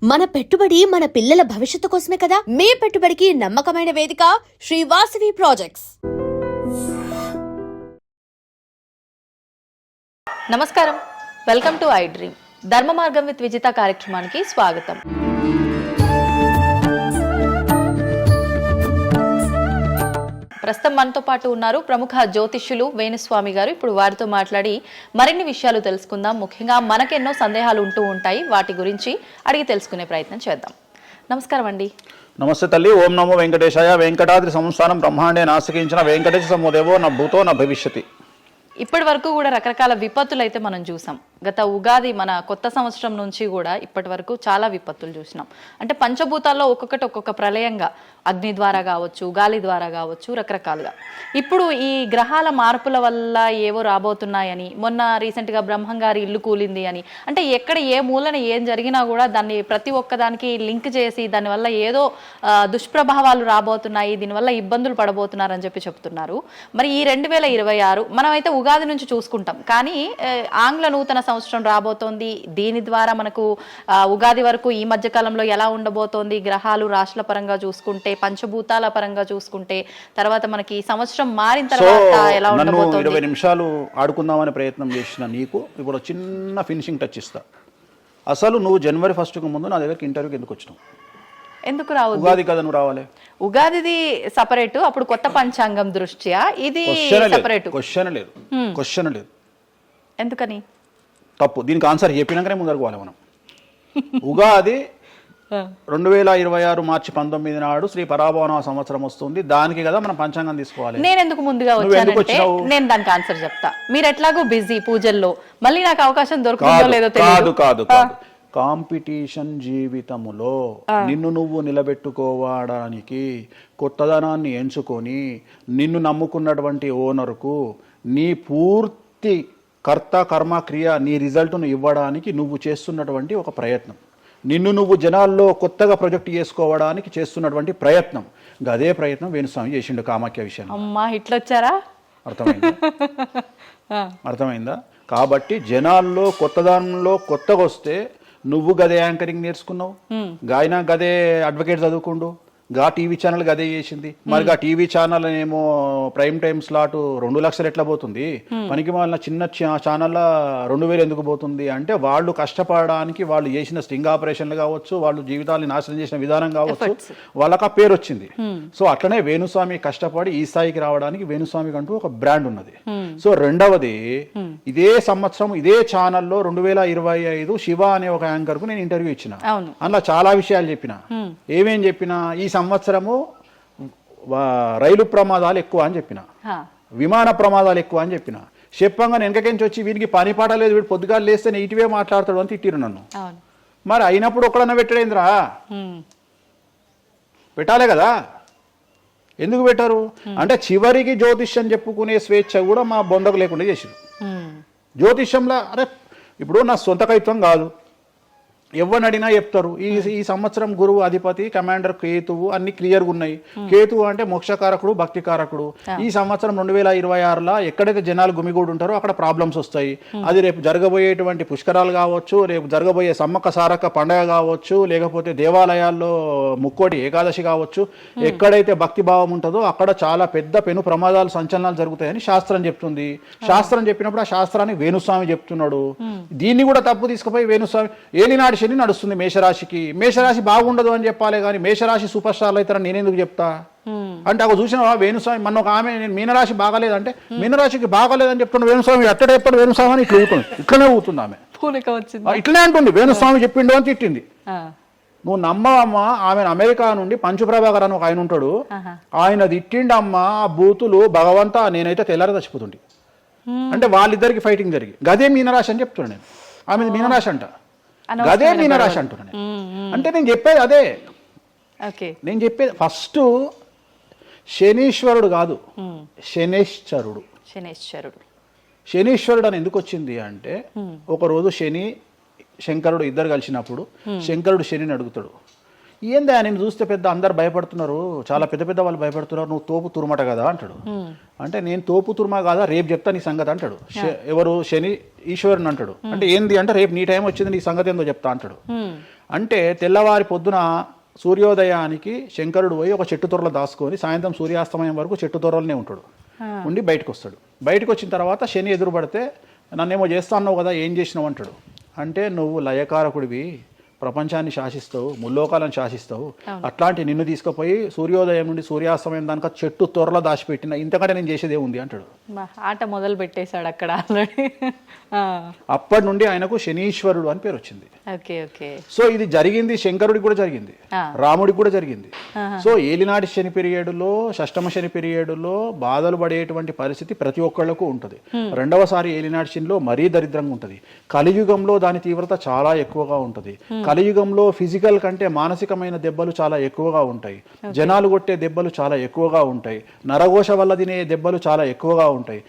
మన పెట్టుబడి మన పిల్లల భవిష్యత్తు కోసమే కదా. మీ పెట్టుబడికి నమ్మకమైన వేదిక శ్రీ వాసవి ప్రాజెక్ట్స్. నమస్కారం, వెల్కమ్ టు ఐ డ్రీమ్. ధర్మ మార్గం విత్ విజిత కార్యక్రమానికి స్వాగతం. ప్రస్తుతం మనతో పాటు ఉన్నారు ప్రముఖ జ్యోతిష్యులు వేణుస్వామి గారు. ఇప్పుడు వారితో మాట్లాడి మరిన్ని విషయాలు తెలుసుకుందాం. ముఖ్యంగా మనకెన్నో సందేహాలు ఉంటూ ఉంటాయి, వాటి గురించి అడిగి తెలుసుకునే ప్రయత్నం చేద్దాం. నమస్కారం అండి. నమస్తే తల్లి. ఓం నమో వెంకటేశాయ. వెంకటాద్రి సంస్థానం బ్రహ్మాండే నాశకించిన వెంకటేశ సమోదేవో నా భూతో నా భవిష్యతి. ఇప్పటి వరకు కూడా రకరకాల విపత్తులు అయితే మనం చూసాం. గత ఉగాది మన కొత్త సంవత్సరం నుంచి కూడా ఇప్పటి వరకు చాలా విపత్తులు చూసినాం. అంటే పంచభూతాల్లో ఒక్కొక్కటి ఒక్కొక్క ప్రళయంగా, అగ్ని ద్వారా కావచ్చు, గాలి ద్వారా కావచ్చు, రకరకాలుగా. ఇప్పుడు ఈ గ్రహాల మార్పుల వల్ల ఏవో రాబోతున్నాయని, మొన్న రీసెంట్గా బ్రహ్మంగారి ఇల్లు కూలింది అని, అంటే ఎక్కడ ఏ మూలన ఏం జరిగినా కూడా దాన్ని ప్రతి ఒక్కదానికి లింక్ చేసి దానివల్ల ఏదో దుష్ప్రభావాలు రాబోతున్నాయి, దీనివల్ల ఇబ్బందులు పడబోతున్నారని చెప్పి చెప్తున్నారు. మరి ఈ 2026 మనమైతే ఉగాది నుంచి చూసుకుంటాం, కానీ ఆంగ్ల నూతన సంవత్సరం రాబోతోంది. దీని ద్వారా మనకు ఉగాది వరకు ఈ మధ్య కాలంలో ఎలా ఉండబోతోంది, గ్రహాలు రాశుల పరంగా చూసుకుంటే, పంచభూతాల పరంగా చూసుకుంటే, తర్వాత మనకి సంవత్సరం మారిన తర్వాత ఎలా ఉండబోతోంది. 20 నిమిషాలు ఆడుకుందామనే ప్రయత్నం చేసిన నీకు ఇప్పుడు చిన్న ఫినిషింగ్ టచ్ ఇస్తా. అసలు నువ్వు జనవరి 1కు ముందు నా దగ్గరికి ఇంటర్వ్యూకి ఎందుకు వచ్చినావు? ఎందుకు రావు? ఉగాది కదా నువ్వు రావాలి. ఉగాదిది సపరేట్, అప్పుడు కొత్త పంచాంగం దృష్ట్యా ఇది సపరేట్. క్వశ్చన్ లేదు. ఎందుకని? తప్పు. దీనికి ఆన్సర్ చెప్పినాకనే ముందరకు పోవాలి మనం. ఉగాది 2026 మార్చి 19 నాడు శ్రీ పరాభవన సంవత్సరం వస్తుంది. దానికి కదా మనం పంచాంగం తీసుకోవాలి. నేను ఎందుకు ముందుగా వచ్చానంటే నేను దానికి ఆన్సర్ చెప్తా. మీరు ఎట్లాగో బిజీ పూజల్లో, మళ్ళీ నాకు అవకాశం దొరుకుతుందో లేదో తెలియదు. కాదు కాంపిటీషన్ జీవితములో నిన్ను నువ్వు నిలబెట్టుకోవడానికి కొత్తదనాన్ని ఎంచుకొని నిన్ను నమ్ముకున్నటువంటి ఓనర్కు నీ పూర్తి కర్త కర్మ క్రియ నీ రిజల్ట్ను ఇవ్వడానికి నువ్వు చేస్తున్నటువంటి ఒక ప్రయత్నం, నిన్ను నువ్వు జనాల్లో కొత్తగా ప్రొజెక్ట్ చేసుకోవడానికి చేస్తున్నటువంటి ప్రయత్నం. అదే ప్రయత్నం వేణుస్వామి చేసిండు కామాఖ్య విషయంలో. అమ్మా హిట్లొచ్చారా? అర్థమైందా? కాబట్టి జనాల్లో కొత్తదానంలో కొత్తగా వస్తే నువ్వు గదే యాంకరింగ్ నేర్చుకున్నావు, గాయన గదే అడ్వకేట్ చదువుకుండు, గా టీవీ ఛానల్ గదే చేసింది. మరి గా టీవీ ఛానల్ ఏమో ప్రైమ్ టైం స్లాట్ 2 లక్షలు ఎట్లా పోతుంది? పనికి వాళ్ళ చిన్న ఛానల్ 2000 ఎందుకు పోతుంది అంటే, వాళ్ళు కష్టపడడానికి వాళ్ళు చేసిన స్టింగ్ ఆపరేషన్లు కావచ్చు, వాళ్ళు జీవితాన్ని నాశనం చేసిన విధానం కావచ్చు, వాళ్ళకి ఆ పేరు వచ్చింది. సో అట్లనే వేణుస్వామి కష్టపడి ఈ స్థాయికి రావడానికి వేణుస్వామికి అంటూ ఒక బ్రాండ్ ఉన్నది. సో రెండవది, ఇదే సంవత్సరం ఇదే ఛానల్లో 2025 శివ అనే ఒక యాంకర్ కు నేను ఇంటర్వ్యూ ఇచ్చిన. అందులో చాలా విషయాలు చెప్పిన. ఏమేం చెప్పిన? ఈ సంవత్సరము రైలు ప్రమాదాలు ఎక్కువ అని చెప్పిన, విమాన ప్రమాదాలు ఎక్కువ అని చెప్పిన. చెప్పంగా వెనకకించి వచ్చి వీరికి పని పాట లేదు, వీడు పొద్దుగాలు లేస్తే ఇటువే మాట్లాడతాడు అని తిట్టిరు నన్ను. మరి అయినప్పుడు ఒక్కడన్నా పెట్టడేంద్రా? పెట్టాలే కదా. ఎందుకు పెట్టారు అంటే, చివరికి జ్యోతిష్యం చెప్పుకునే స్వేచ్ఛ కూడా మా బొందకు లేకుండా చేసిరు. జ్యోతిష్యంలో అరే ఇప్పుడు నా సొంత కవిత్వం కాదు, ఎవరిని అడిగినా చెప్తారు. ఈ సంవత్సరం గురువు అధిపతి కమాండర్ కేతువు అన్ని క్లియర్గా ఉన్నాయి. కేతువు అంటే మోక్షకారకుడు, భక్తికారకుడు. ఈ సంవత్సరం 2026లో ఎక్కడైతే జనాలు గుమిగూడు ఉంటారో అక్కడ ప్రాబ్లమ్స్ వస్తాయి. అది రేపు జరగబోయేటువంటి పుష్కరాలు కావచ్చు, రేపు జరగబోయే సమ్మక్క సారక్క పండగ కావచ్చు, లేకపోతే దేవాలయాల్లో ముక్కోటి ఏకాదశి కావచ్చు, ఎక్కడైతే భక్తి భావం ఉంటుందో అక్కడ చాలా పెద్ద పెను ప్రమాదాలు సంచలనాలు జరుగుతాయని శాస్త్రం చెప్తుంది. శాస్త్రం చెప్పినప్పుడు ఆ శాస్త్రాన్ని వేణుస్వామి చెప్తున్నాడు. దీన్ని కూడా తప్పు తీసుకుపోయి వేణుస్వామి ఏలినాడు శని నడుస్తుంది మేషరాశికి, మేషరాశి బాగుండదు అని చెప్పాలి, కానీ మేషరాశి సూపర్ స్టార్లు అవుతారని నేనెందుకు చెప్తా అంటే, అక్కడ చూసిన వేణుస్వామి మన ఒక ఆమె నేను మీనరాశి బాగాలేదంటే మీనరాశికి బాగాలేదని చెప్తున్నా వేణుస్వామి ఎక్కడ ఎప్పుడు వేణుస్వామి అని ఇట్లా ఊతుంది, ఇట్లనే ఊతుంది ఆమె, ఇట్లనే అంటుంది వేణుస్వామి చెప్పిండు అని తిట్టింది. నువ్వు నమ్మవమ్మా, ఆమె అమెరికా నుండి పంచుప్రభాకర్ అని ఒక ఆయన ఉంటాడు, ఆయన తిట్టిండమ్మా ఆ బూతులు భగవంతా, నేనైతే తెల్లారి చచ్చిపోతుండే. అంటే వాళ్ళిద్దరికి ఫైటింగ్ జరిగి గదే మీనరాశి అని చెప్తున్నాను నేను. ఆమె మీనరాశి అంట, గదే మీనరాశి అంటున్నాను. అంటే నేను చెప్పేది అదే. నేను చెప్పేది ఫస్ట్ శనీశ్వరుడు కాదు, శనేశ్వరుడు. శనీశ్వరుడు అని ఎందుకు వచ్చింది అంటే, ఒకరోజు శని శంకరుడు ఇద్దరు కలిసినప్పుడు శంకరుడు శనిని అడుగుతాడు, ఏందా నేను చూస్తే పెద్ద అందరు భయపడుతున్నారు, చాలా పెద్ద పెద్ద వాళ్ళు భయపడుతున్నారు, నువ్వు తోపు తురుమట కదా అంటాడు. అంటే నేను తోపు తురుమా కాదా, రేపు చెప్తా నీ సంగతి అంటాడు. ఎవరు? శని ఈశ్వరుని అంటాడు. అంటే ఏంది అంటే, రేపు నీ టైం వచ్చింది, నీ సంగతి ఏందో చెప్తా అంటాడు. అంటే తెల్లవారి పొద్దున సూర్యోదయానికి శంకరుడు పోయి ఒక చెట్టు తొర్రలో దాచుకొని సాయంత్రం సూర్యాస్తమయం వరకు చెట్టు తొర్రలోనే ఉంటాడు, ఉండి బయటకు వస్తాడు. బయటకు వచ్చిన తర్వాత శని ఎదురుపడితే నన్నేమో చేస్తా అన్నావు కదా, ఏం చేసినావు అంటాడు. అంటే నువ్వు లయకారకుడివి, ప్రపంచాన్ని శాసిస్తావు, ముల్లోకాలను శాసిస్తావు, అట్లాంటి నిన్ను తీసుకుపోయి సూర్యోదయం నుండి సూర్యాస్తమయం దానిక చెట్టు త్వరలో దాచిపెట్టిన, ఇంతకంటే నేను చేసేదే ఉంది అంటాడు. ఆట మొదలు పెట్టేశాడు అక్కడ ఆల్రెడీ. అప్పటి నుండి ఆయనకు శనీశ్వరుడు అని పేరు వచ్చింది. Okay okay. సో ఇది జరిగింది శంకరుడికి కూడా జరిగింది, రాముడికి కూడా జరిగింది. సో ఏలినాటి శని పీరియడ్లో, షష్టమ శని పీరియడ్లో బాధలు పడేటువంటి పరిస్థితి ప్రతి ఒక్కళ్ళకు ఉంటుంది. రెండవసారి ఏలినాటి శనిలో మరీ దరిద్రంగా ఉంటుంది. కలియుగంలో దాని తీవ్రత చాలా ఎక్కువగా ఉంటుంది. కలియుగంలో ఫిజికల్ కంటే మానసికమైన దెబ్బలు చాలా ఎక్కువగా ఉంటాయి. జనాలు కొట్టే దెబ్బలు చాలా ఎక్కువగా ఉంటాయి. నరఘోష వల్ల తినే దెబ్బలు చాలా ఎక్కువగా ఉంటాయి.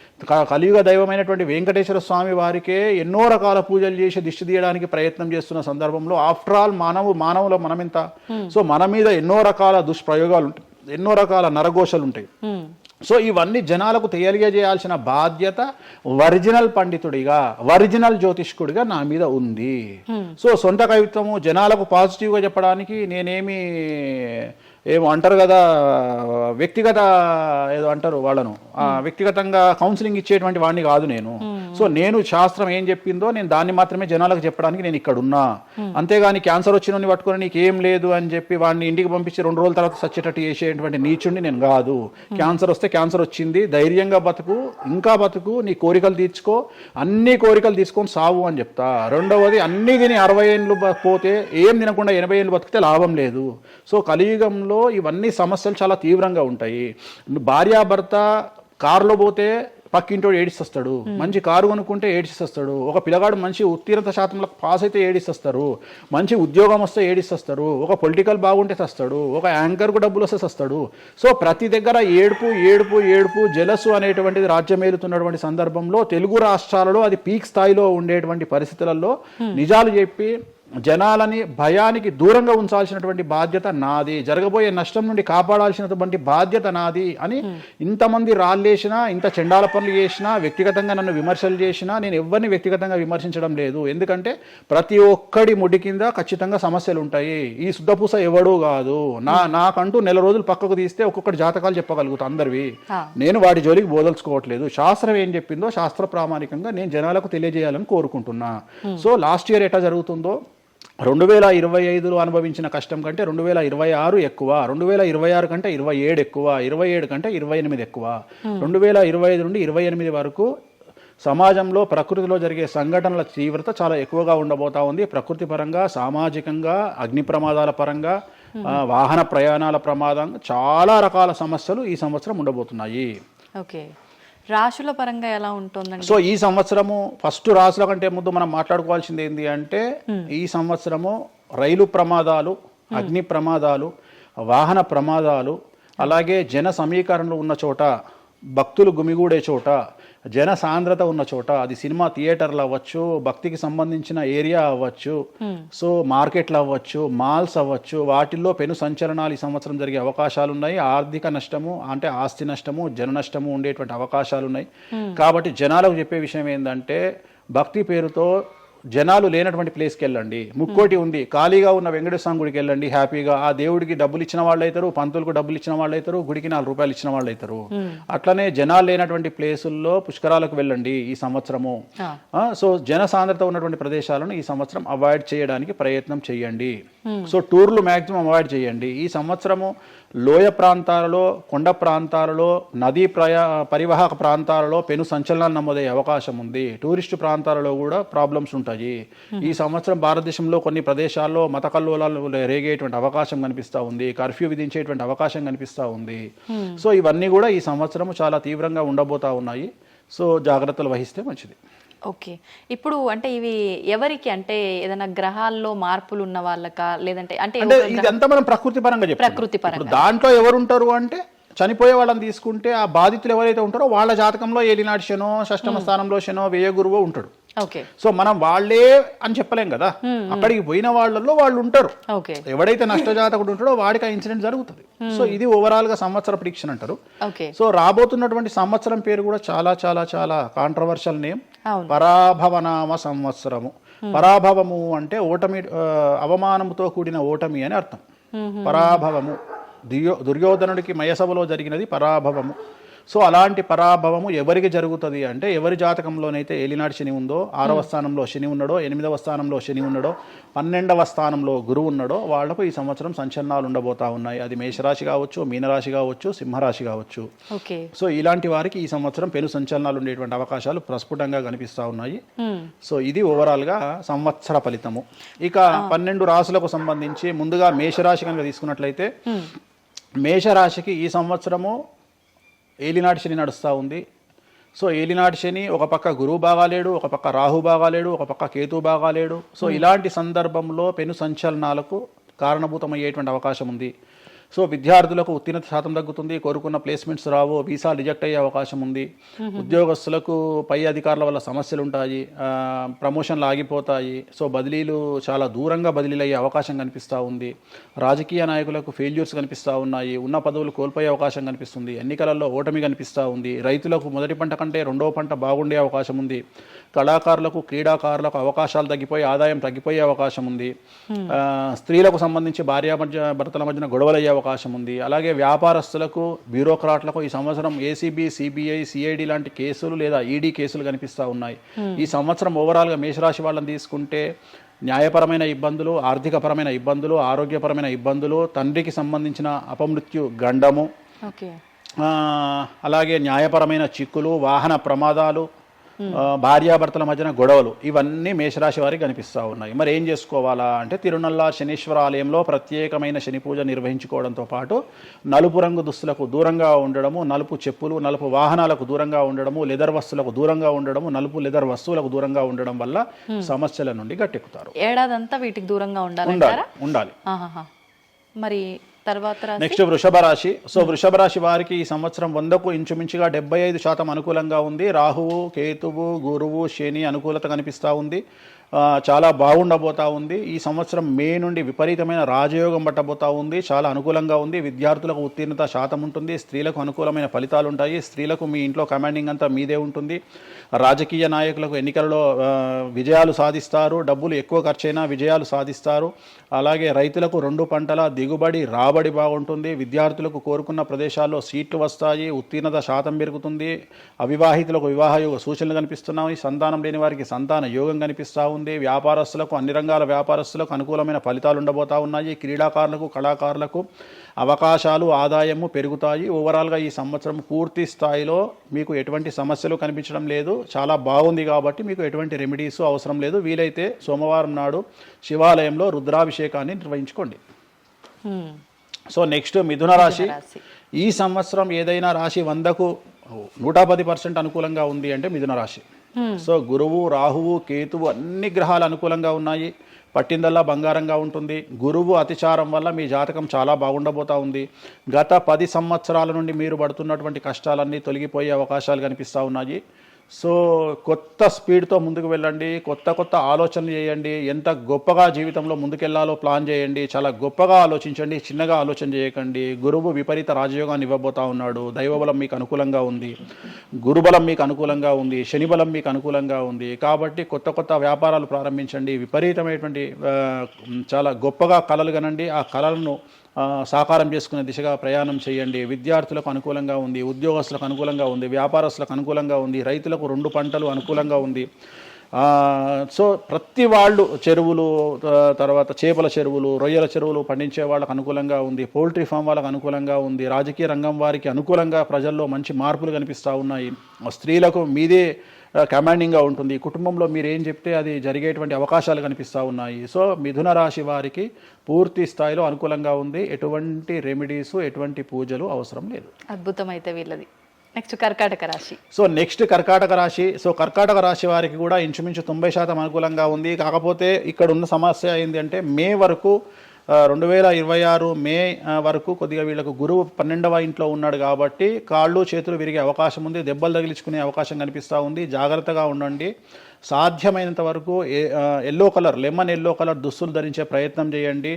కలియుగ దైవమైనటువంటి వెంకటేశ్వర స్వామి వారికే ఎన్నో రకాల పూజలు చేసి దిష్టి తీయడానికి ప్రయత్నం చేస్తున్న సందర్భంలో ఆఫ్టర్ ఆల్ మానవుల మనమింత. సో మన మీద ఎన్నో రకాల దుష్ప్రయోగాలు ఉంటాయి, ఎన్నో రకాల నరఘోషలు ఉంటాయి. సో ఇవన్నీ జనాలకు తెలియజేయాల్సిన బాధ్యత ఒరిజినల్ పండితుడిగా, ఒరిజినల్ జ్యోతిష్కుడిగా నా మీద ఉంది. సో సొంత కవిత్వము జనాలకు పాజిటివ్గా చెప్పడానికి నేనేమి ఏమో అంటారు కదా, వ్యక్తిగత ఏదో అంటారు వాళ్ళను, వ్యక్తిగతంగా కౌన్సిలింగ్ ఇచ్చేటువంటి వాడిని కాదు నేను. సో నేను శాస్త్రం ఏం చెప్పిందో నేను దాన్ని మాత్రమే జనాలకు చెప్పడానికి నేను ఇక్కడ ఉన్నా. అంతేగాని క్యాన్సర్ వచ్చిన పట్టుకొని నీకు ఏం లేదు అని చెప్పి వాడిని ఇంటికి పంపించి 2 రోజుల తర్వాత సచ్చేటట్టు చేసేటువంటి నీచుడిని నేను కాదు. క్యాన్సర్ వస్తే క్యాన్సర్ వచ్చింది, ధైర్యంగా బతుకు, ఇంకా బతుకు, నీ కోరికలు తీర్చుకో, అన్ని కోరికలు తీసుకొని సావు అని చెప్తా. రెండవది, అన్ని తిని 60 ఏళ్ళు పోతే ఏం తినకుండా 80 ఏళ్ళు బతికితే లాభం లేదు. సో కలియుగంలో ఇవన్నీ సమస్యలు చాలా తీవ్రంగా ఉంటాయి. భార్యాభర్త కారులో పోతే పక్కింటోడు ఏడిస్తొస్తాడు, మంచి కారు కొనుక్కుంటే ఏడిస్తొస్తాడు, ఒక పిల్లగాడు మంచి ఉత్తీర్ణత శాతంలో పాస్ అయితే ఏడిస్తొస్తారు, మంచి ఉద్యోగం వస్తే ఏడిస్తొస్తారు, ఒక పొలిటికల్ బాగుంటే సస్తాడు, ఒక యాంకర్కు డబ్బులు వస్తే సస్తాడు. సో ప్రతి దగ్గర ఏడుపు ఏడుపు ఏడుపు, జలసు అనేటువంటిది రాజ్యమేలుతున్నటువంటి సందర్భంలో తెలుగు రాష్ట్రాలలో అది పీక్ స్థాయిలో ఉండేటువంటి పరిస్థితులలో నిజాలు చెప్పి జనాలని భయానికి దూరంగా ఉంచాల్సినటువంటి బాధ్యత నాది, జరగబోయే నష్టం నుండి కాపాడాల్సినటువంటి బాధ్యత నాది అని ఇంతమంది రాళ్ళేసినా, ఇంత చెండాల పనులు చేసినా, వ్యక్తిగతంగా నన్ను విమర్శలు చేసినా నేను ఎవరిని వ్యక్తిగతంగా విమర్శించడం లేదు. ఎందుకంటే ప్రతి ఒక్కడి ముడి కింద ఖచ్చితంగా సమస్యలు ఉంటాయి. ఈ శుద్ధపూస ఎవడూ కాదు. నాకంటూ నెల రోజులు పక్కకు తీస్తే ఒక్కొక్కటి జాతకాలు చెప్పగలుగుతా అందరివి. నేను వాటి జోలికి బోదలుచుకోవట్లేదు. శాస్త్రం ఏం చెప్పిందో శాస్త్ర ప్రామాణికంగా నేను జనాలకు తెలియజేయాలని కోరుకుంటున్నా. సో లాస్ట్ ఇయర్ ఎట్లా జరుగుతుందో 2025లో అనుభవించిన కష్టం కంటే 2026 ఎక్కువ, 2026 కంటే 27 ఎక్కువ, 27 కంటే 28 ఎక్కువ. 2025 నుండి 28 వరకు సమాజంలో ప్రకృతిలో జరిగే సంఘటనల తీవ్రత చాలా ఎక్కువగా ఉండబోతా ఉంది. ప్రకృతి పరంగా, సామాజికంగా, అగ్ని ప్రమాదాల పరంగా, వాహన ప్రయాణాల ప్రమాదంగా చాలా రకాల సమస్యలు ఈ సంవత్సరం ఉండబోతున్నాయి. ఓకే, రాశుల పరంగా ఎలా ఉంటుందండి? సో ఈ సంవత్సరము ఫస్ట్ రాశుల కంటే ముందు మనం మాట్లాడుకోవాల్సింది ఏంటి అంటే, ఈ సంవత్సరము రైలు ప్రమాదాలు, అగ్ని ప్రమాదాలు, వాహన ప్రమాదాలు, అలాగే జన సమీకరణలు ఉన్న చోట, భక్తులు గుమిగూడే చోట, జన సాంద్రత ఉన్న చోట, అది సినిమా థియేటర్లు అవ్వచ్చు, భక్తికి సంబంధించిన ఏరియా అవ్వచ్చు, సో మార్కెట్లు అవ్వచ్చు, మాల్స్ అవ్వచ్చు, వాటిల్లో పెను సంచలనాలు ఈ సంవత్సరం జరిగే అవకాశాలు ఉన్నాయి. ఆర్థిక నష్టము అంటే ఆస్తి నష్టము, జన నష్టము ఉండేటువంటి అవకాశాలు ఉన్నాయి. కాబట్టి జనాలకు చెప్పే విషయం ఏంటంటే, భక్తి పేరుతో జనాలు లేనటువంటి ప్లేస్కి వెళ్ళండి. ముక్కోటి ఉంది, ఖాళీగా ఉన్న వెంకటేశ్వర స్వామి గుడికి వెళ్ళండి హ్యాపీగా. ఆ దేవుడికి డబ్బులు ఇచ్చిన వాళ్ళు అవుతారు, పంతులకు డబ్బులు ఇచ్చిన వాళ్ళు అవుతారు, గుడికి 4 రూపాయలు ఇచ్చిన వాళ్ళు అవుతారు. అట్లనే జనాలు లేనటువంటి ప్లేసుల్లో పుష్కరాలకు వెళ్ళండి ఈ సంవత్సరము. సో జన సాంద్రత ఉన్నటువంటి ప్రదేశాలను ఈ సంవత్సరం అవాయిడ్ చేయడానికి ప్రయత్నం చేయండి. సో టూర్లు మ్యాక్సిమం అవాయిడ్ చేయండి. ఈ సంవత్సరము లోయ ప్రాంతాలలో, కొండ ప్రాంతాలలో, నదీ పరివాహక ప్రాంతాలలో పెను సంచలనాలు నమోదయ్యే అవకాశం ఉంది. టూరిస్టు ప్రాంతాలలో కూడా ప్రాబ్లమ్స్ ఉంటాయి. ఈ సంవత్సరం భారతదేశంలో కొన్ని ప్రదేశాల్లో మత కల్లోలాలు రేగేటువంటి అవకాశం కనిపిస్తూ ఉంది, కర్ఫ్యూ విధించేటువంటి అవకాశం కనిపిస్తూ ఉంది. సో ఇవన్నీ కూడా ఈ సంవత్సరం చాలా తీవ్రంగా ఉండబోతా ఉన్నాయి. సో జాగ్రత్తలు వహిస్తే మంచిది. ఓకే, ఇప్పుడు అంటే ఇవి ఎవరికి, అంటే ఏదైనా గ్రహాల్లో మార్పులు ఉన్న వాళ్ళకా, లేదంటే అంటే ఇదంతా మనం ప్రకృతి పరంగా చెప్పాలి. ప్రకృతి పరంగా దాంట్లో ఎవరు ఉంటారు అంటే, చనిపోయే వాళ్ళని తీసుకుంటే ఆ బాధితులు ఎవరైతే ఉంటారో వాళ్ళ జాతకంలో ఏలినాటి శనో, షష్టమ స్థానంలో శనో, వ్యయ గురువో ఉంటాడు. సో మనం వాళ్ళే అని చెప్పలేం కదా, అక్కడికి పోయిన వాళ్ళల్లో వాళ్ళు ఉంటారు. ఎవడైతే నష్టజాతకుడు ఉంటాడో వాడికి ఆ ఇన్సిడెంట్ జరుగుతుంది. సో ఇది ఓవరాల్ గా సంవత్సర ప్రిడిక్షన్ అంటారు. సో రాబోతున్నటువంటి సంవత్సరం పేరు కూడా చాలా చాలా చాలా కాంట్రవర్షియల్ నేమ్, పరాభవనామ సంవత్సరము. పరాభవము అంటే ఓటమి, అవమానముతో కూడిన ఓటమి అని అర్థం. పరాభవము దుర్యోధనుడికి మయసభలో జరిగినది పరాభవము. సో అలాంటి పరాభవము ఎవరికి జరుగుతుంది అంటే ఎవరి జాతకంలోనైతే ఏలినాటి శని ఉందో, 6వ స్థానంలో శని ఉన్నాడో, 8వ స్థానంలో శని ఉన్నాడో, 12వ స్థానంలో గురువు ఉన్నాడో వాళ్లకు ఈ సంవత్సరం సంచలనాలు ఉండబోతా ఉన్నాయి. అది మేషరాశి కావచ్చు, మీనరాశి కావచ్చు, సింహరాశి కావచ్చు. సో ఇలాంటి వారికి ఈ సంవత్సరం పెను సంచలనాలు ఉండేటువంటి అవకాశాలు ప్రస్ఫుటంగా కనిపిస్తా ఉన్నాయి. సో ఇది ఓవరాల్గా సంవత్సర ఫలితము. ఇక 12 రాశులకు సంబంధించి ముందుగా మేషరాశి కనుక తీసుకున్నట్లయితే, మేషరాశికి ఈ సంవత్సరము ఏలినాటి శని నడుస్తూ ఉంది. సో ఏలినాటి శని ఒక పక్క గురువు బాగాలేడు, ఒక పక్క రాహు బాగాలేడు, ఒక పక్క కేతు బాగాలేడు. సో ఇలాంటి సందర్భంలో పెను సంచలనాలకు కారణభూతమయ్యేటువంటి అవకాశం ఉంది. సో విద్యార్థులకు ఉత్తీర్ణత శాతం తగ్గుతుంది, కోరుకున్న ప్లేస్మెంట్స్ రావు, వీసా రిజెక్ట్ అయ్యే అవకాశం ఉంది. ఉద్యోగస్తులకు పై అధికారుల వల్ల సమస్యలు ఉంటాయి, ప్రమోషన్లు ఆగిపోతాయి. సో బదిలీలు చాలా దూరంగా బదిలీలు అయ్యే అవకాశం కనిపిస్తూ ఉంది. రాజకీయ నాయకులకు ఫెయిల్యూర్స్ కనిపిస్తూ ఉన్నాయి, ఉన్న పదవులు కోల్పోయే అవకాశం కనిపిస్తుంది, ఎన్నికలలో ఓటమి కనిపిస్తూ ఉంది. రైతులకు మొదటి పంట కంటే రెండవ పంట బాగుండే అవకాశం ఉంది. కళాకారులకు, క్రీడాకారులకు అవకాశాలు తగ్గిపోయి ఆదాయం తగ్గిపోయే అవకాశం ఉంది. స్త్రీలకు సంబంధించి భర్తల మధ్యన గొడవలు అయ్యే అవకాశం ఉంది. అలాగే వ్యాపారస్తులకు, బ్యూరోక్రాట్లకు ఈ సంవత్సరం ఏసీబీ, సిబిఐ, సిఐడి లాంటి కేసులు లేదా ఈడీ కేసులు కనిపిస్తూ ఉన్నాయి. ఈ సంవత్సరం ఓవరాల్గా మేషరాశి వాళ్ళని తీసుకుంటే న్యాయపరమైన ఇబ్బందులు, ఆర్థికపరమైన ఇబ్బందులు, ఆరోగ్యపరమైన ఇబ్బందులు, తండ్రికి సంబంధించిన అపమృత్యు గండము, అలాగే న్యాయపరమైన చిక్కులు, వాహన ప్రమాదాలు, భార్యాభర్తల మధ్యన గొడవలు, ఇవన్నీ మేషరాశి వారికి కనిపిస్తూ ఉన్నాయి. మరి ఏం చేసుకోవాలా అంటే, తిరునల్లా శనీశ్వర ఆలయంలో ప్రత్యేకమైన శని పూజ నిర్వహించుకోవడంతో పాటు నలుపు రంగు దుస్తులకు దూరంగా ఉండడము, నలుపు చెప్పులు, నలుపు వాహనాలకు దూరంగా ఉండడము, లెదర్ వస్తువులకు దూరంగా ఉండడము, నలుపు లెదర్ వస్తువులకు దూరంగా ఉండడం వల్ల సమస్యల నుండి గట్టెక్కుతారు. ఏడాదంతా వీటికి దూరంగా ఉండాలి. మరి తర్వాత నెక్స్ట్ వృషభ రాశి. సో వృషభ రాశి వారికి ఈ సంవత్సరం 100కు ఇంచుమించుగా 75% అనుకూలంగా ఉంది. రాహువు, కేతువు, గురువు, శని అనుకూలత కనిపిస్తూ ఉంది. చాలా బాగుండబోతా ఉంది. ఈ సంవత్సరం మే నుండి విపరీతమైన రాజయోగం పట్టబోతా ఉంది. చాలా అనుకూలంగా ఉంది. విద్యార్థులకు ఉత్తీర్ణత శాతం ఉంటుంది. స్త్రీలకు అనుకూలమైన ఫలితాలు ఉంటాయి. స్త్రీలకు మీ ఇంట్లో కమాండింగ్ అంతా మీదే ఉంటుంది. రాజకీయ నాయకులకు ఎన్నికలలో విజయాలు సాధిస్తారు. డబ్బులు ఎక్కువ ఖర్చైనా విజయాలు సాధిస్తారు. అలాగే రైతులకు 2 పంటల దిగుబడి, రాబడి బాగుంటుంది. విద్యార్థులకు కోరుకున్న ప్రదేశాల్లో సీట్లు వస్తాయి. ఉత్తీర్ణత శాతం పెరుగుతుంది. అవివాహితులకు వివాహ యోగ సూచనలు కనిపిస్తున్నాయి. సంతానం లేని వారికి సంతాన యోగం కనిపిస్తూ ఉంది. వ్యాపారస్తులకు, అన్ని రంగాల వ్యాపారస్తులకు అనుకూలమైన ఫలితాలు ఉండబోతా ఉన్నాయి. క్రీడాకారులకు, కళాకారులకు అవకాశాలు, ఆదాయము పెరుగుతాయి. ఓవరాల్గా ఈ సంవత్సరం పూర్తి స్థాయిలో మీకు ఎటువంటి సమస్యలు కనిపించడం లేదు. చాలా బాగుంది కాబట్టి మీకు ఎటువంటి రెమెడీస్ అవసరం లేదు. వీలైతే సోమవారం నాడు శివాలయంలో రుద్రాభిషేకాన్ని నిర్వహించుకోండి. సో నెక్స్ట్ మిథున రాశి. ఈ సంవత్సరం ఏదైనా రాశి 100కు 110% అనుకూలంగా ఉంది అంటే మిథున రాశి. సో గురువు, రాహువు, కేతువు అన్ని గ్రహాలు అనుకూలంగా ఉన్నాయి. పట్టిందల్లా బంగారంగా ఉంటుంది. గురువు అతిచారం వల్ల మీ జాతకం చాలా బాగుండబోతా ఉంది. గత 10 సంవత్సరాల నుండి మీరు పడుతున్నటువంటి కష్టాలన్నీ తొలగిపోయే అవకాశాలు కనిపిస్తూ ఉన్నాయి. సో కొత్త స్పీడ్తో ముందుకు వెళ్ళండి. కొత్త ఆలోచనలు చేయండి. ఎంత గొప్పగా జీవితంలో ముందుకెళ్లాలో ప్లాన్ చేయండి. చాలా గొప్పగా ఆలోచించండి. చిన్నగా ఆలోచన చేయకండి. గురువు విపరీత రాజయోగాన్ని ఇవ్వబోతా ఉన్నాడు. దైవబలం మీకు అనుకూలంగా ఉంది. గురుబలం మీకు అనుకూలంగా ఉంది. శనిబలం మీకు అనుకూలంగా ఉంది. కాబట్టి కొత్త వ్యాపారాలు ప్రారంభించండి. విపరీతమైనటువంటి చాలా గొప్పగా కలలు కనండి. ఆ కలలను సాకారం చేసుకునే దిశగా ప్రయాణం చేయండి. విద్యార్థులకు అనుకూలంగా ఉంది. ఉద్యోగస్తులకు అనుకూలంగా ఉంది. వ్యాపారస్తులకు అనుకూలంగా ఉంది. రైతులకు 2 పంటలు అనుకూలంగా ఉంది. సో ప్రతి వాళ్ళు చెరువులు, తర్వాత చేపల చెరువులు, రొయ్యల చెరువులు పండించే వాళ్ళకు అనుకూలంగా ఉంది. పౌల్ట్రీ ఫామ్ వాళ్ళకు అనుకూలంగా ఉంది. రాజకీయ రంగం వారికి అనుకూలంగా ప్రజల్లో మంచి మార్పులు కనిపిస్తూ ఉన్నాయి. స్త్రీలకు మీదే కమాండింగ్గా ఉంటుంది. కుటుంబంలో మీరు ఏం చెప్తే అది జరిగేటువంటి అవకాశాలు కనిపిస్తూ ఉన్నాయి. సో మిథున రాశి వారికి పూర్తి స్థాయిలో అనుకూలంగా ఉంది. ఎటువంటి రెమెడీస్, ఎటువంటి పూజలు అవసరం లేదు. అద్భుతమైతే వీళ్ళది. నెక్స్ట్ కర్కాటక రాశి. సో నెక్స్ట్ కర్కాటక రాశి. సో కర్కాటక రాశి వారికి కూడా ఇంచుమించు 90% అనుకూలంగా ఉంది. కాకపోతే ఇక్కడ ఉన్న సమస్య ఏంటి అంటే మే వరకు 2026 మే వరకు కొద్దిగా వీళ్ళకు గురువు 12వ ఇంట్లో ఉన్నాడు కాబట్టి కాళ్ళు చేతులు విరిగే అవకాశం ఉంది, దెబ్బలు తగిలించుకునే అవకాశం కనిపిస్తూ ఉంది. జాగ్రత్తగా ఉండండి. సాధ్యమైనంత వరకు yellow colour, lemon yellow colour దుస్తులు ధరించే ప్రయత్నం చేయండి.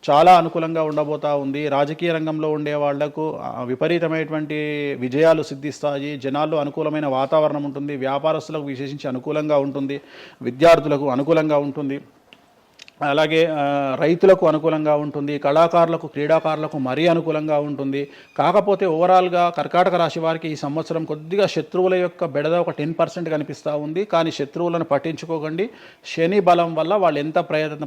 చాలా అనుకూలంగా ఉండబోతా ఉంది. రాజకీయ రంగంలో ఉండే వాళ్లకు విపరీతమైనటువంటి విజయాలు సిద్ధిస్తాయి. జనాల్లో అనుకూలమైన వాతావరణం ఉంటుంది. వ్యాపారస్తులకు విశేషించి అనుకూలంగా ఉంటుంది. విద్యార్థులకు అనుకూలంగా ఉంటుంది. అలాగే రైతులకు అనుకూలంగా ఉంటుంది. కళాకారులకు, క్రీడాకారులకు మరీ అనుకూలంగా ఉంటుంది. కాకపోతే ఓవరాల్గా కర్కాటక రాశి వారికి ఈ సంవత్సరం కొద్దిగా శత్రువుల యొక్క బెడద ఒక 10% కనిపిస్తూ ఉంది. కానీ శత్రువులను పట్టించుకోకండి. శని బలం వల్ల వాళ్ళు ఎంత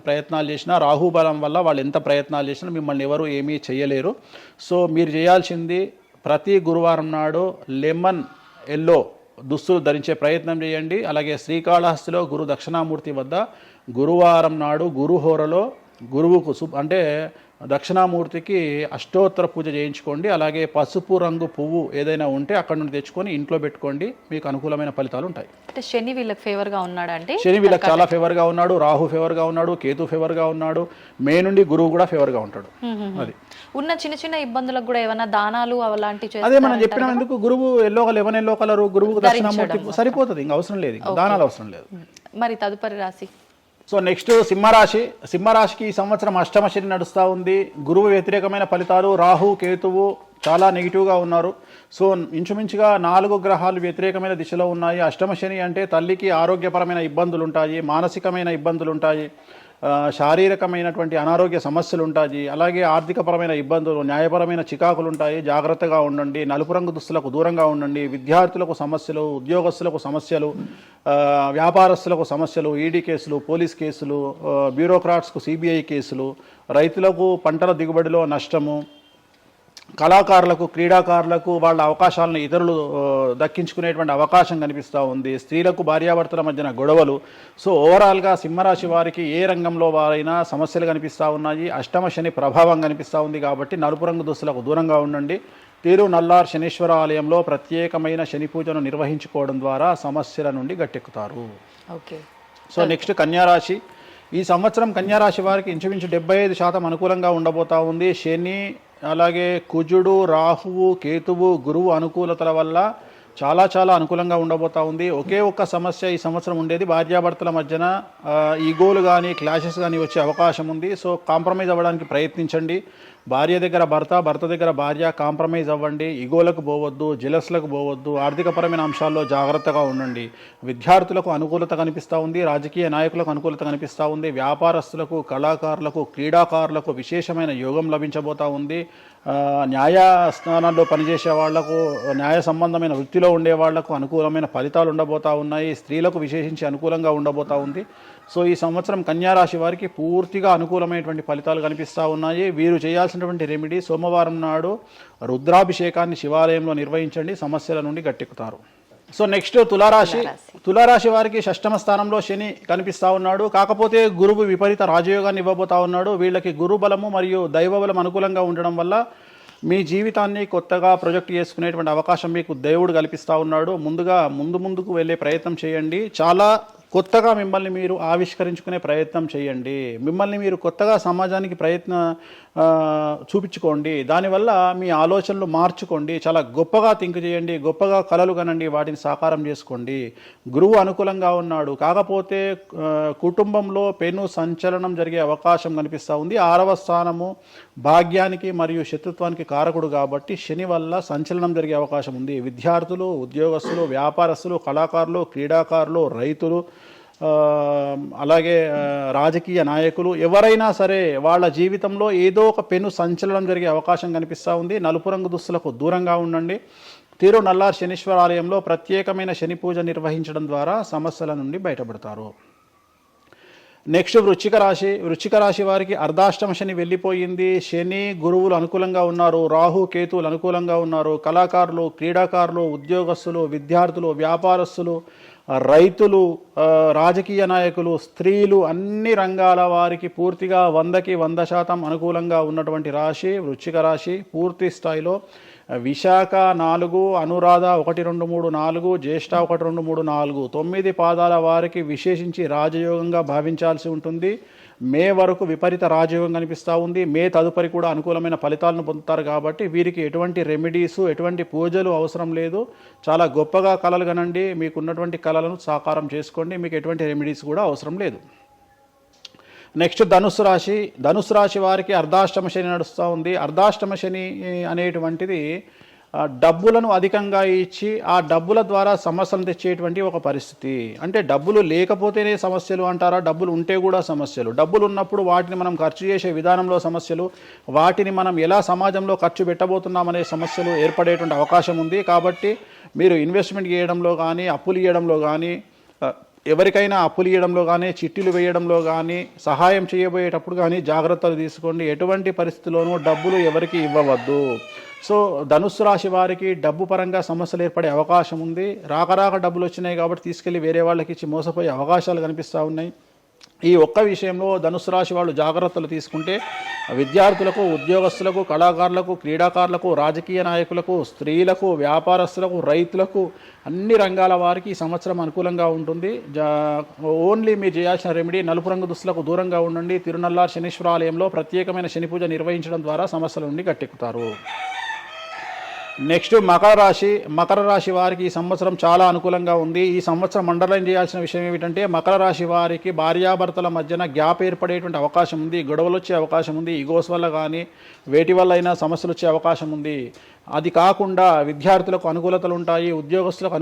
ప్రయత్నాలు చేసినా, రాహు బలం వల్ల వాళ్ళు ఎంత ప్రయత్నాలు చేసినా మిమ్మల్ని ఎవరు ఏమీ చేయలేరు. సో మీరు చేయాల్సింది ప్రతి గురువారం నాడు లెమన్ ఎల్లో దుస్తులు ధరించే ప్రయత్నం చేయండి. అలాగే శ్రీకాళహస్తిలో గురు దక్షిణామూర్తి వద్ద గురువారం నాడు గురుహోరలో గురువుకు అంటే దక్షిణామూర్తికి అష్టోత్తర పూజ చేయించుకోండి. అలాగే పసుపు రంగు పువ్వు ఏదైనా ఉంటే అక్కడ నుండి తెచ్చుకొని ఇంట్లో పెట్టుకోండి. మీకు అనుకూలమైన ఫలితాలు ఉంటాయి. అంటే శని వీళ్ళకి ఫేవర్గా ఉన్నాడా? అంటే శని వీళ్ళకి చాలా ఫేవర్గా ఉన్నాడు. రాహు ఫేవర్గా ఉన్నాడు. కేతు ఫేవర్గా ఉన్నాడు. మే నుండి గురువు కూడా ఫేవర్గా ఉంటాడు. అది ఉన్న చిన్న చిన్న ఇబ్బందులకు కూడా ఏమైనా దానాలు అలాంటివి అదే మనం చెప్పినాం. ఎందుకు గురువు లెమన్ ఎల్లో కలర్ గురువుకు దక్షిణామూర్తి సరిపోతుంది. ఇంకా అవసరం లేదు, దానాలు అవసరం లేదు. మరి తదుపరి రాశి సో నెక్స్ట్ సింహరాశి. సింహరాశికి ఈ సంవత్సరం అష్టమ శని నడుస్తూ ఉంది. గురువు వ్యతిరేకమైన ఫలితాలు. రాహు కేతువు చాలా నెగిటివ్గా ఉన్నారు. సో ఇంచుమించుగా 4 గ్రహాలు వ్యతిరేకమైన దిశలో ఉన్నాయి. అష్టమ శని అంటే తల్లికి ఆరోగ్యపరమైన ఇబ్బందులు ఉంటాయి, మానసికమైన ఇబ్బందులు ఉంటాయి, శారీరకమైనటువంటి అనారోగ్య సమస్యలు ఉంటాయి. అలాగే ఆర్థికపరమైన ఇబ్బందులు, న్యాయపరమైన చికాకులు ఉంటాయి. జాగ్రత్తగా ఉండండి. నలుపు రంగు దుస్తులకు దూరంగా ఉండండి. విద్యార్థులకు సమస్యలు, ఉద్యోగస్తులకు సమస్యలు, వ్యాపారస్తులకు సమస్యలు, ఈడీ కేసులు, పోలీస్ కేసులు, బ్యూరోక్రాట్స్కు సిబిఐ కేసులు, రైతులకు పంటల దిగుబడిలో నష్టము, కళాకారులకు, క్రీడాకారులకు వాళ్ళ అవకాశాలను ఇతరులు దక్కించుకునేటువంటి అవకాశం కనిపిస్తూ ఉంది. స్త్రీలకు భార్యాభర్తల మధ్యన గొడవలు. సో ఓవరాల్గా సింహరాశి వారికి ఏ రంగంలో వారైనా సమస్యలు కనిపిస్తూ ఉన్నాయి. అష్టమ శని ప్రభావం కనిపిస్తూ ఉంది కాబట్టి నలుపు రంగు దుస్తులకు దూరంగా ఉండండి. తిరునల్లార్ శనీశ్వర ఆలయంలో ప్రత్యేకమైన శని పూజను నిర్వహించుకోవడం ద్వారా సమస్యల నుండి గట్టెక్కుతారు. ఓకే. సో నెక్స్ట్ కన్యారాశి. ఈ సంవత్సరం కన్యారాశి వారికి ఇంచుమించు 75% అనుకూలంగా ఉండబోతా ఉంది. శని, అలాగే కుజుడు, రాహువు, కేతువు, గురువు అనుకూలతల వల్ల చాలా చాలా అనుకూలంగా ఉండబోతా ఉంది. ఒకే ఒక్క సమస్య ఈ సంవత్సరం ఉండేది, భార్యాభర్తల మధ్యన ఈగోలు కానీ క్లాషెస్ కానీ వచ్చే అవకాశం ఉంది. సో కాంప్రమైజ్ అవ్వడానికి ప్రయత్నించండి. భార్య దగ్గర భర్త, భర్త దగ్గర భార్య, కాంప్రమైజ్ అవ్వండి. ఈగోలకు పోవద్దు, జెలస్లకు పోవద్దు. ఆర్థికపరమైన అంశాల్లో జాగ్రత్తగా ఉండండి. విద్యార్థులకు అనుకూలత కనిపిస్తూ ఉంది. రాజకీయ నాయకులకు అనుకూలత కనిపిస్తూ ఉంది. వ్యాపారస్తులకు, కళాకారులకు, క్రీడాకారులకు విశేషమైన యోగం లభించబోతూ ఉంది. న్యాయస్థానాల్లో పనిచేసే వాళ్లకు, న్యాయ సంబంధమైన వృత్తిలో ఉండే వాళ్లకు అనుకూలమైన ఫలితాలు ఉండబోతూ ఉన్నాయి. స్త్రీలకు విశేషించి అనుకూలంగా ఉండబోతూ ఉంది. సో ఈ సంవత్సరం కన్యారాశి వారికి పూర్తిగా అనుకూలమైనటువంటి ఫలితాలు కనిపిస్తూ ఉన్నాయి. వీరు చేయాల్సినటువంటి రెమెడీ, సోమవారం నాడు రుద్రాభిషేకాన్ని శివాలయంలో నిర్వహించండి. సమస్యల నుండి గట్టెక్కుతారు. సో నెక్స్ట్ తులారాశి. తులారాశి వారికి షష్టమ స్థానంలో శని కనిపిస్తూ ఉన్నాడు. కాకపోతే గురువు విపరీత రాజయోగాన్ని ఇవ్వబోతా ఉన్నాడు. వీళ్ళకి గురు బలము మరియు దైవ బలం అనుకూలంగా ఉండడం వల్ల మీ జీవితాన్ని కొత్తగా ప్రొజెక్ట్ చేసుకునేటువంటి అవకాశం మీకు దేవుడు కల్పిస్తూ ఉన్నాడు. ముందుకు వెళ్ళే ప్రయత్నం చేయండి. చాలా కొత్తగా మిమ్మల్ని మీరు ఆవిష్కరించుకునే ప్రయత్నం చేయండి. మిమ్మల్ని మీరు కొత్తగా సమాజానికి చూపించుకోండి. దానివల్ల మీ ఆలోచనలు మార్చుకోండి. చాలా గొప్పగా థింక్ చేయండి. గొప్పగా కలలు కనండి. వాటిని సాకారం చేసుకోండి. గురువు అనుకూలంగా ఉన్నాడు. కాకపోతే కుటుంబంలో పెను సంచలనం జరిగే అవకాశం కనిపిస్తూ ఉంది. 6వ స్థానము భాగ్యానికి మరియు శత్రుత్వానికి కారకుడు కాబట్టి శని వల్ల సంచలనం జరిగే అవకాశం ఉంది. విద్యార్థులు, ఉద్యోగస్తులు, వ్యాపారస్తులు, కళాకారులు, క్రీడాకారులు, రైతులు, అలాగే రాజకీయ నాయకులు ఎవరైనా సరే వాళ్ళ జీవితంలో ఏదో ఒక పెను సంచలనం జరిగే అవకాశం కనిపిస్తూ ఉంది. నలుపు రంగు దుస్తులకు దూరంగా ఉండండి. తిరునల్లార్ శనీశ్వర ఆలయంలో ప్రత్యేకమైన శని పూజ నిర్వహించడం ద్వారా సమస్యల నుండి బయటపడతారు. నెక్స్ట్ వృశ్చిక రాశి. వృశ్చిక రాశి వారికి అర్ధాష్టమ శని వెళ్ళిపోయింది. శని, గురువులు అనుకూలంగా ఉన్నారు. రాహు, కేతువులు అనుకూలంగా ఉన్నారు. కళాకారులు, క్రీడాకారులు, ఉద్యోగస్తులు, విద్యార్థులు, వ్యాపారస్తులు, రైతులు, రాజకీయ నాయకులు, స్త్రీలు, అన్ని రంగాల వారికి పూర్తిగా 100కి 100% అనుకూలంగా ఉన్నటువంటి రాశి వృశ్చిక రాశి. పూర్తి స్థాయిలో విశాఖ 4, అనురాధ 1, 2, 3, 4, జ్యేష్ఠ 1, 2, 3, 4, 9 పాదాల వారికి విశేషించి రాజయోగంగా భావించాల్సి ఉంటుంది. మే వరకు విపరీత రాజయోగం కనిపిస్తూ ఉంది. మే తదుపరి కూడా అనుకూలమైన ఫలితాలను పొందుతారు. కాబట్టి వీరికి ఎటువంటి రెమెడీస్, ఎటువంటి పూజలు అవసరం లేదు. చాలా గొప్పగా కళలు కనండి, మీకున్నటువంటి కళలను సాకారం చేసుకోండి, మీకు ఎటువంటి రెమెడీస్ కూడా అవసరం లేదు. నెక్స్ట్ ధనుసు రాశి వారికి అర్ధాష్టమ శని నడుస్తూ ఉంది. అర్ధాష్టమ శని అనేటువంటిది డబ్బులను అధికంగా ఇచ్చి ఆ డబ్బుల ద్వారా సమస్యలు తెచ్చేటువంటి ఒక పరిస్థితి. అంటే డబ్బులు లేకపోతేనే సమస్యలు అంటారా, డబ్బులు ఉంటే కూడా సమస్యలు. డబ్బులు ఉన్నప్పుడు వాటిని మనం ఖర్చు చేసే విధానంలో సమస్యలు, వాటిని మనం ఎలా సమాజంలో ఖర్చు పెట్టబోతున్నామనే సమస్యలు ఏర్పడేటువంటి అవకాశం ఉంది. కాబట్టి మీరు ఇన్వెస్ట్మెంట్ చేయడంలో కానీ, అప్పులు ఇవ్వడంలో కానీ, ఎవరికైనా అప్పులు ఇవ్వడంలో కానీ, చిట్టీలు వేయడంలో కానీ, సహాయం చేయబోయేటప్పుడు కానీ జాగ్రత్తలు తీసుకోండి. ఎటువంటి పరిస్థితుల్లోనూ డబ్బులు ఎవరికి ఇవ్వవద్దు. సో ధనుస్సు రాశి వారికి డబ్బు పరంగా సమస్యలు ఏర్పడే అవకాశం ఉంది. రాక డబ్బులు వచ్చినాయి కాబట్టి తీసుకెళ్ళి వేరే వాళ్ళకి ఇచ్చి మోసపోయే అవకాశాలు కనిపిస్తూ ఉన్నాయి. ఈ ఒక్క విషయంలో ధనుసు రాశి వాళ్ళు జాగ్రత్తలు తీసుకుంటే విద్యార్థులకు, ఉద్యోగస్తులకు, కళాకారులకు, క్రీడాకారులకు, రాజకీయ నాయకులకు, స్త్రీలకు, వ్యాపారస్తులకు, రైతులకు, అన్ని రంగాల వారికి ఈ సంవత్సరం అనుకూలంగా ఉంటుంది. ఓన్లీ మీరు చేయాల్సిన రెమెడీ నలుపు రంగు దుస్తులకు దూరంగా ఉండండి. తిరునల్లార్ శనీశ్వర ఆలయంలో ప్రత్యేకమైన శని పూజ నిర్వహించడం ద్వారా సమస్యల నుండి గట్టెక్కుతారు. నెక్స్ట్ మకర రాశి వారికి ఈ సంవత్సరం చాలా అనుకూలంగా ఉంది. ఈ సంవత్సరం అండర్లైన్ చేయాల్సిన విషయం ఏమిటంటే మకర రాశి వారికి భార్యాభర్తల మధ్యన గ్యాప్ ఏర్పడేటువంటి అవకాశం ఉంది, గొడవలు వచ్చే అవకాశం ఉంది, ఈగోస్ వల్ల కానీ వేటి వల్ల అయినా సమస్యలు వచ్చే అవకాశం ఉంది. అది కాకుండా విద్యార్థులకు అనుకూలతలు ఉంటాయి, ఉద్యోగస్తులకు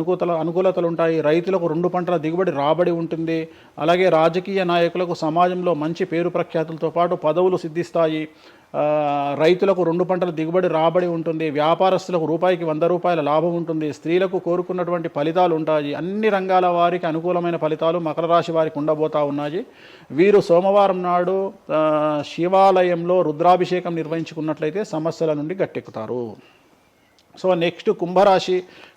అనుకూలతలు ఉంటాయి, రైతులకు 2 పంటల దిగుబడి రాబడి ఉంటుంది. అలాగే రాజకీయ నాయకులకు సమాజంలో మంచి పేరు ప్రఖ్యాతులతో పాటు పదవులు సిద్ధిస్తాయి. రైతులకు 2 పంటల దిగుబడి రాబడి ఉంటుంది. వ్యాపారస్తులకు రూపాయికి 100 రూపాయల లాభం ఉంటుంది. స్త్రీలకు కోరుకున్నటువంటి ఫలితాలు ఉంటాయి. అన్ని రంగాల వారికి అనుకూలమైన ఫలితాలు మకర రాశి వారికి ఉండబోతా ఉన్నాయి. వీరు సోమవారం నాడు శివాలయంలో రుద్రాభిషేకం నిర్వహించుకున్నట్లయితే సమస్యల నుండి గట్టెక్కుతారు. సో నెక్స్ట్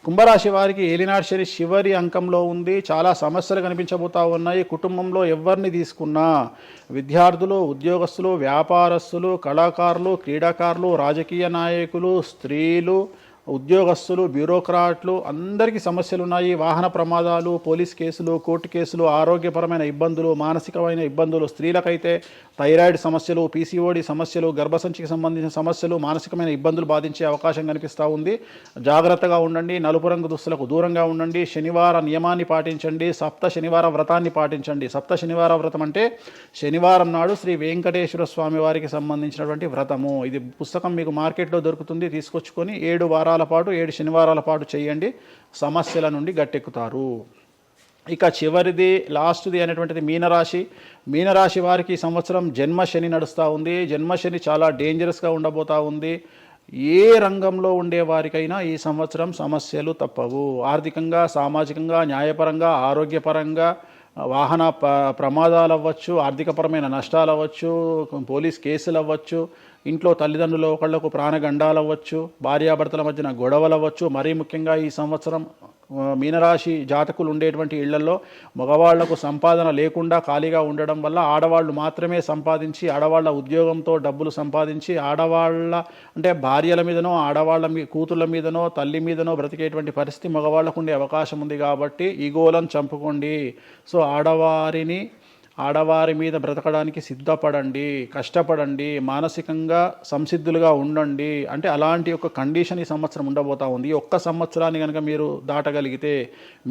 కుంభరాశి వారికి ఏలినాడు శని చివరి అంకంలో ఉంది. చాలా సమస్యలు కనిపించబోతా ఉన్నాయి. కుటుంబంలో ఎవరిని తీసుకున్నా విద్యార్థులు, ఉద్యోగస్తులు, వ్యాపారస్తులు, కళాకారులు, క్రీడాకారులు, రాజకీయ నాయకులు, స్త్రీలు, ఉద్యోగస్తులు, బ్యూరోక్రాట్లు అందరికీ సమస్యలు ఉన్నాయి. వాహన ప్రమాదాలు, పోలీస్ కేసులు, కోర్టు కేసులు, ఆరోగ్యపరమైన ఇబ్బందులు, మానసికమైన ఇబ్బందులు, స్త్రీలకైతే థైరాయిడ్ సమస్యలు, పీసీఓడి సమస్యలు, గర్భసంచికి సంబంధించిన సమస్యలు, మానసికమైన ఇబ్బందులు బాధించే అవకాశం కనిపిస్తూ ఉంది. జాగ్రత్తగా ఉండండి. నలుపు రంగు దుస్తులకు దూరంగా ఉండండి. శనివార నియమాన్ని పాటించండి. సప్త శనివార వ్రతాన్ని పాటించండి. సప్త శనివార వ్రతం అంటే శనివారం నాడు శ్రీ వెంకటేశ్వర స్వామి వారికి సంబంధించినటువంటి వ్రతము. ఇది పుస్తకం మీకు మార్కెట్లో దొరుకుతుంది, తీసుకొచ్చుకొని 7 వారాల పాటు 7 శనివారాల పాటు చేయండి. సమస్యల నుండి గట్టెక్కుతారు. ఇక చివరిది లాస్ట్ది అనేటువంటిది మీనరాశి వారికి ఈ సంవత్సరం జన్మశని నడుస్తూ ఉంది. జన్మశని చాలా డేంజరస్గా ఉండబోతూ ఉంది. ఏ రంగంలో ఉండే వారికైనా ఈ సంవత్సరం సమస్యలు తప్పవు. ఆర్థికంగా, సామాజికంగా, న్యాయపరంగా, ఆరోగ్యపరంగా, వాహన ప్రమాదాలు అవ్వచ్చు, ఆర్థికపరమైన నష్టాలు అవ్వచ్చు, పోలీస్ కేసులు అవ్వచ్చు, ఇంట్లో తల్లిదండ్రులు ఒకళ్లకు ప్రాణగండాలు అవ్వచ్చు, భార్యాభర్తల మధ్యన గొడవలు అవ్వచ్చు. మరీ ముఖ్యంగా ఈ సంవత్సరం మీనరాశి జాతకులు ఉండేటువంటి ఇళ్లలో మగవాళ్లకు సంపాదన లేకుండా ఖాళీగా ఉండడం వల్ల ఆడవాళ్లు మాత్రమే సంపాదించి, ఆడవాళ్ల ఉద్యోగంతో డబ్బులు సంపాదించి, ఆడవాళ్ల అంటే భార్యల మీదనో, ఆడవాళ్ల కూతుళ్ళ మీదనో, తల్లి మీదనో బ్రతికేటువంటి పరిస్థితి మగవాళ్లకు ఉండే అవకాశం ఉంది. కాబట్టి ఈగోలను చంపుకోండి. సో ఆడవారి మీద బ్రతకడానికి సిద్ధపడండి, కష్టపడండి, మానసికంగా సంసిద్ధులుగా ఉండండి. అంటే అలాంటి ఒక కండిషన్ ఈ సంవత్సరం ఉండబోతా ఉంది. ఈ ఒక్క సంవత్సరాన్ని కనుక మీరు దాటగలిగితే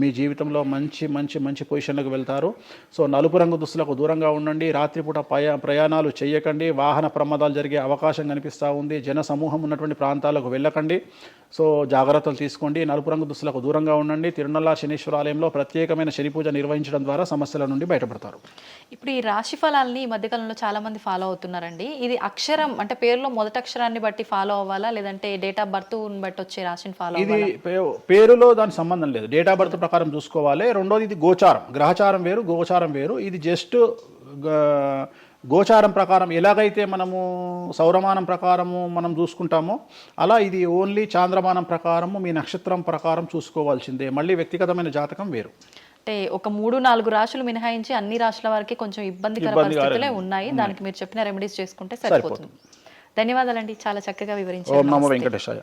మీ జీవితంలో మంచి మంచి మంచి పొజిషన్లకు వెళ్తారు. సో నలుపు రంగు దుస్తులకు దూరంగా ఉండండి. రాత్రిపూట ప్రయాణాలు చేయకండి. వాహన ప్రమాదాలు జరిగే అవకాశం కనిపిస్తూ ఉంది. జన సమూహం ఉన్నటువంటి ప్రాంతాలకు వెళ్ళకండి. సో జాగ్రత్తలు తీసుకోండి. నలుపు రంగు దుస్తులకు దూరంగా ఉండండి. తిరునల్లార్ శనీశ్వర ఆలయంలో ప్రత్యేకమైన శని పూజ నిర్వహించడం ద్వారా సమస్యల నుండి బయటపడతారు. ఇప్పుడు ఈ రాశి ఫలాల్ని ఈ మధ్యకాలంలో చాలా మంది ఫాలో అవుతున్నారండి. ఇది అక్షరం అంటే పేరులో మొదటి అక్షరాన్ని బట్టి ఫాలో అవ్వాలా, లేదంటే డేట్ ఆఫ్ బర్త్ బట్టి వచ్చే రాశిని ఫాలో అవ్వాలా? ఇది పేరులో దాని సంబంధం లేదు, డేట్ ఆఫ్ బర్త్ ప్రకారం చూసుకోవాలి. రెండోది ఇది గోచారం, గ్రహచారం వేరు, గోచారం వేరు. ఇది జస్ట్ గోచారం ప్రకారం ఎలాగైతే మనము సౌరమానం ప్రకారము మనం చూసుకుంటామో అలా ఇది ఓన్లీ చాంద్రమానం ప్రకారము మీ నక్షత్రం ప్రకారం చూసుకోవాల్సిందే. మళ్ళీ వ్యక్తిగతమైన జాతకం వేరు. అంటే ఒక 3-4 రాశులు మినహాయించి అన్ని రాశుల వారికి కొంచెం ఇబ్బందికర పరిస్థితులే ఉన్నాయి. దానికి మీరు చెప్పిన రెమెడీస్ చేసుకుంటే సరిపోతుంది. ధన్యవాదాలండి, చాలా చక్కగా వివరించారు. ఓం నమో వెంకటేశాయ.